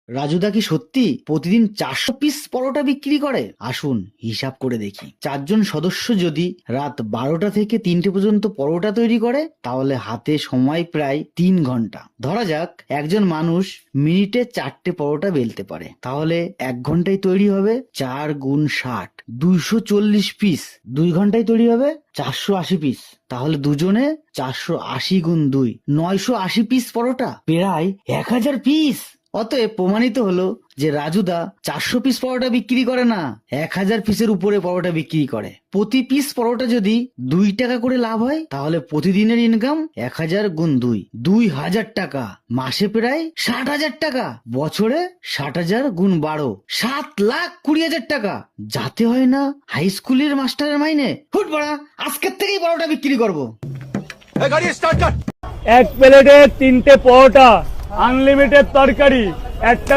রাজুদা কি সত্যি প্রতিদিন 400 পিস পরোটা বিক্রি করে? আসুন হিসাব করে দেখি। 4জন সদস্য যদি রাত 12টা থেকে 3টে পর্যন্ত পরোটা তৈরি করে, তাহলে হাতে সময় প্রায় 3 ঘন্টা। ধরা যাক একজন মানুষ মিনিটে 4টে পরোটা বেলতে পারে, তাহলে 1 ঘন্টায় তৈরি হবে 4 গুণ 60, 240 পিস। 2 ঘন্টায় তৈরি হবে 480 পিস। তাহলে দুজনে 480 গুণ 2, 980 পিস পরোটা, প্রায় 1000 পিস। অতএব প্রমাণিত হলো যে রাজুদা 400 পিস পরোটা বিক্রি করে না, 1000 পিসের উপরে পরোটা বিক্রি করে। প্রতি পিস পরোটা যদি 2 টাকা করে লাভ হয়, তাহলে প্রতিদিনের ইনকাম 1000 গুণ 2, 2000 টাকা। মাসে প্রায় 60,000 টাকা। বছরে 60,000 গুণ 12, 7,20,000 টাকা। যাতে হয় না হাই স্কুলের মাস্টারের মাইনে। হুট বাড়া, আজকের থেকেই পরোটা বিক্রি করবো। এক প্লেটে 3টে পরোটা, আনলিমিটেড তরকারি, একটা